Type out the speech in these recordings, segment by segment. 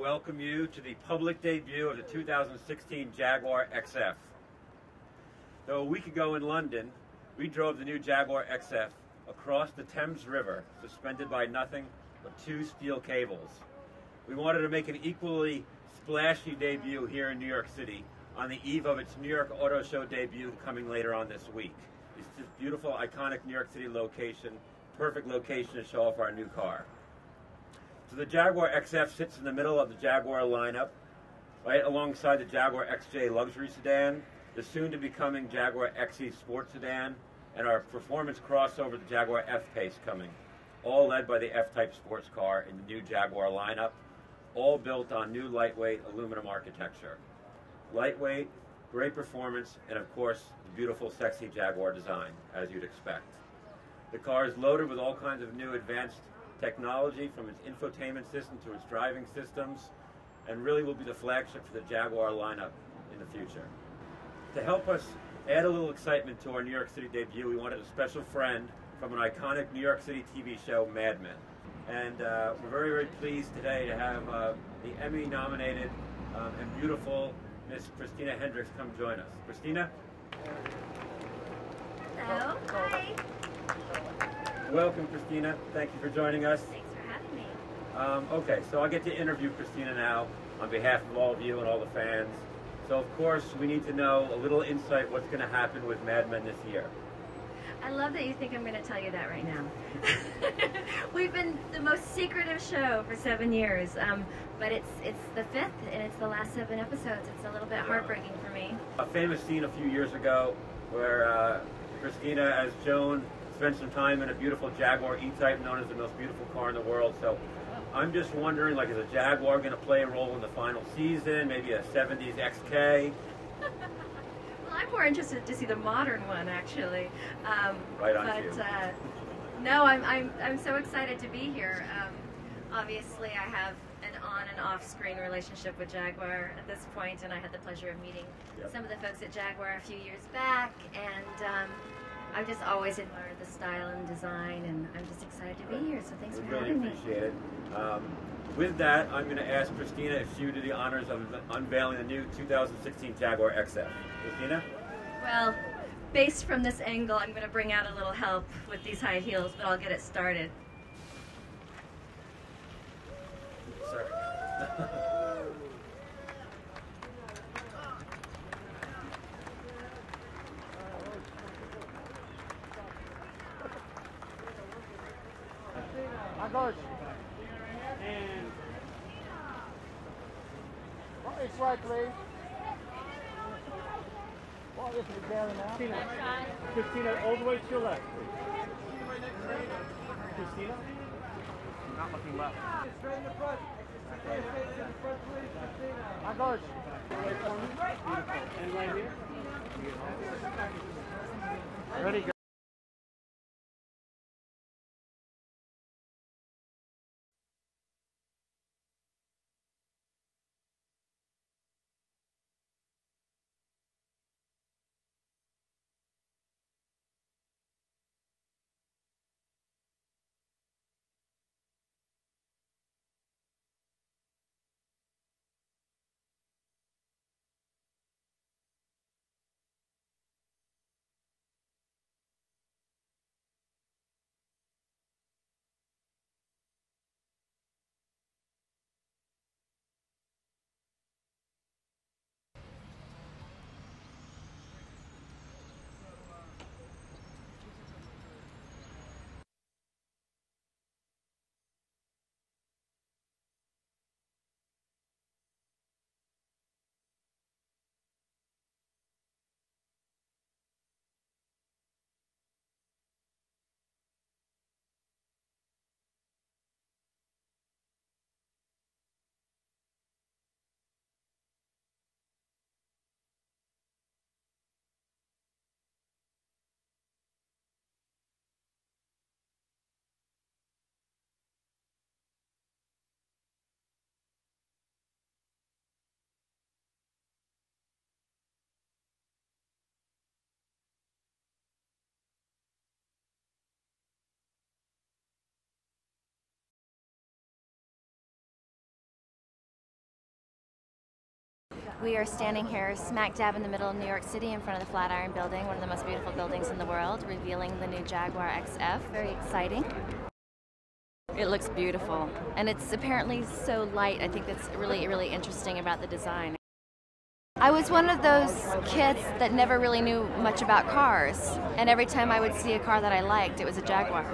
welcome you to the public debut of the 2016 Jaguar XF. Though a week ago in London, we drove the new Jaguar XF across the Thames River, suspended by nothing but two steel cables. We wanted to make an equally splashy debut here in New York City on the eve of its New York Auto Show debut coming later on this week. It's this beautiful, iconic New York City location, perfect location to show off our new car. So the Jaguar XF sits in the middle of the Jaguar lineup, right alongside the Jaguar XJ luxury sedan, the soon-to-becoming Jaguar XE sports sedan, and our performance crossover, the Jaguar F-Pace coming, all led by the F-Type sports car in the new Jaguar lineup, all built on new lightweight aluminum architecture. Lightweight, great performance, and of course, the beautiful, sexy Jaguar design, as you'd expect. The car is loaded with all kinds of new advanced technology, from its infotainment system to its driving systems, and really will be the flagship for the Jaguar lineup in the future. To help us add a little excitement to our New York City debut, we wanted a special friend from an iconic New York City TV show, Mad Men. And we're very, very pleased today to have the Emmy-nominated and beautiful Miss Christina Hendricks come join us. Christina? Hello. Hi. Welcome, Christina. Thank you for joining us. Thanks for having me. Okay, so I get to interview Christina now on behalf of all of you and all the fans. So, of course, we need to know a little insight what's going to happen with Mad Men this year. I love that you think I'm going to tell you that right now. We've been the most secretive show for 7 years, but it's the 5th and it's the last 7 episodes. It's a little bit heartbreaking for me. A famous scene a few years ago where Christina, as Joan, spent some time in a beautiful Jaguar E-Type, known as the most beautiful car in the world. So I'm just wondering, like, is a Jaguar going to play a role in the final season? Maybe a 70s XK? Well, I'm more interested to see the modern one, actually. Right on cue. No, I'm so excited to be here. Obviously, I have an on and off-screen relationship with Jaguar at this point, and I had the pleasure of meeting some of the folks at Jaguar a few years back, and I've just always admired the style and design, and I'm just excited to be here, so thanks for having me. Really appreciate it. With that, I'm going to ask Christina if she would do the honors of unveiling the new 2016 Jaguar XF. Christina? Well, based from this angle, I'm going to bring out a little help with these high heels, but I'll get it started. Sorry. Goes. And it's right, please. Well, this is together now. Christina, all the way to your left. Christina? Not looking left. Straight in the front. Straight in the front, please, Christina. Goes. Beautiful. And right here. Ready, go. We are standing here smack dab in the middle of New York City in front of the Flatiron Building, one of the most beautiful buildings in the world, revealing the new Jaguar XF. Very exciting. It looks beautiful, and it's apparently so light. I think that's really, really interesting about the design. I was one of those kids that never really knew much about cars, and every time I would see a car that I liked, it was a Jaguar.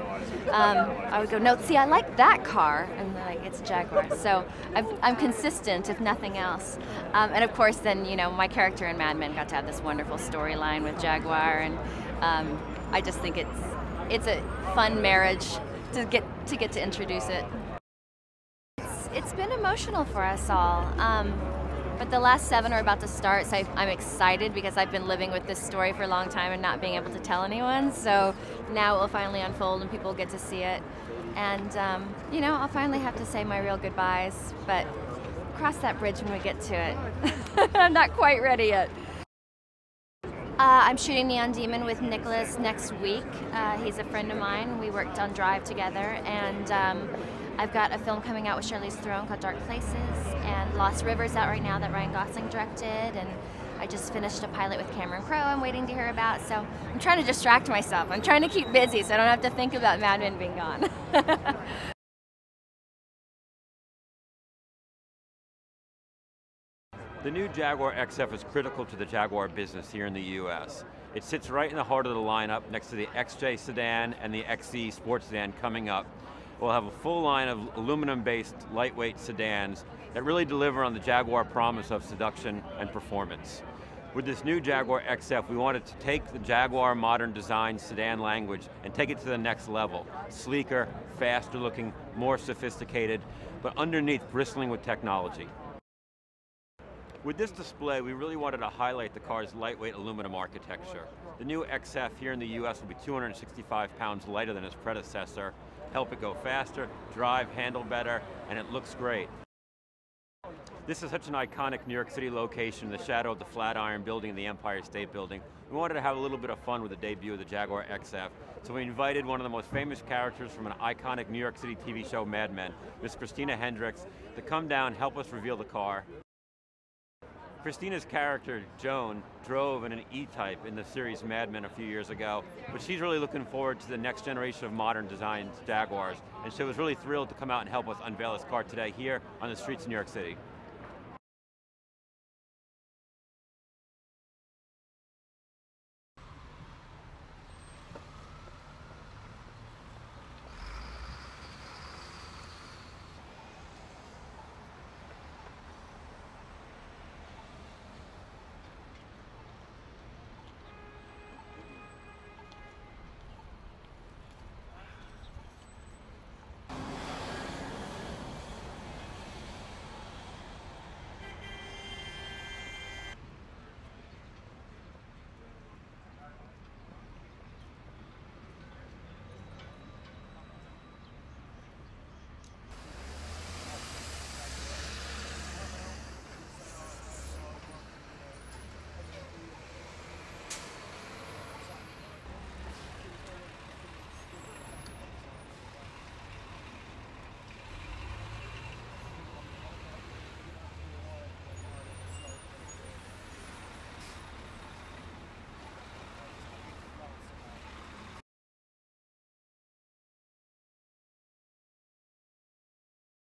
I would go, no, see, I like that car, and like, it's a Jaguar. So I'm consistent, if nothing else. And of course, then my character in Mad Men got to have this wonderful storyline with Jaguar, and I just think it's a fun marriage to get to introduce it. It's been emotional for us all. But the last 7 are about to start, so I'm excited because I've been living with this story for a long time and not being able to tell anyone. So now it will finally unfold and people will get to see it. And, I'll finally have to say my real goodbyes, but cross that bridge when we get to it. I'm not quite ready yet. I'm shooting Neon Demon with Nicholas next week. He's a friend of mine. We worked on Drive together, and I've got a film coming out with Charlize Theron called Dark Places, and Lost Rivers out right now that Ryan Gosling directed, and I just finished a pilot with Cameron Crowe I'm waiting to hear about, so I'm trying to distract myself. I'm trying to keep busy so I don't have to think about Mad Men being gone. The new Jaguar XF is critical to the Jaguar business here in the US. It sits right in the heart of the lineup next to the XJ sedan and the XE sports sedan coming up. We'll have a full line of aluminum-based lightweight sedans that really deliver on the Jaguar promise of seduction and performance. With this new Jaguar XF, we wanted to take the Jaguar modern design sedan language and take it to the next level. Sleeker, faster looking, more sophisticated, but underneath bristling with technology. With this display, we really wanted to highlight the car's lightweight aluminum architecture. The new XF here in the US will be 265 pounds lighter than its predecessor, help it go faster, drive, handle better, and it looks great. This is such an iconic New York City location, the shadow of the Flatiron Building and the Empire State Building. We wanted to have a little bit of fun with the debut of the Jaguar XF, so we invited one of the most famous characters from an iconic New York City TV show, Mad Men, Miss Christina Hendricks, to come down and help us reveal the car. Christina's character, Joan, drove in an E-Type in the series Mad Men a few years ago, but she's really looking forward to the next generation of modern design Jaguars, and she was really thrilled to come out and help us unveil this car today here on the streets of New York City.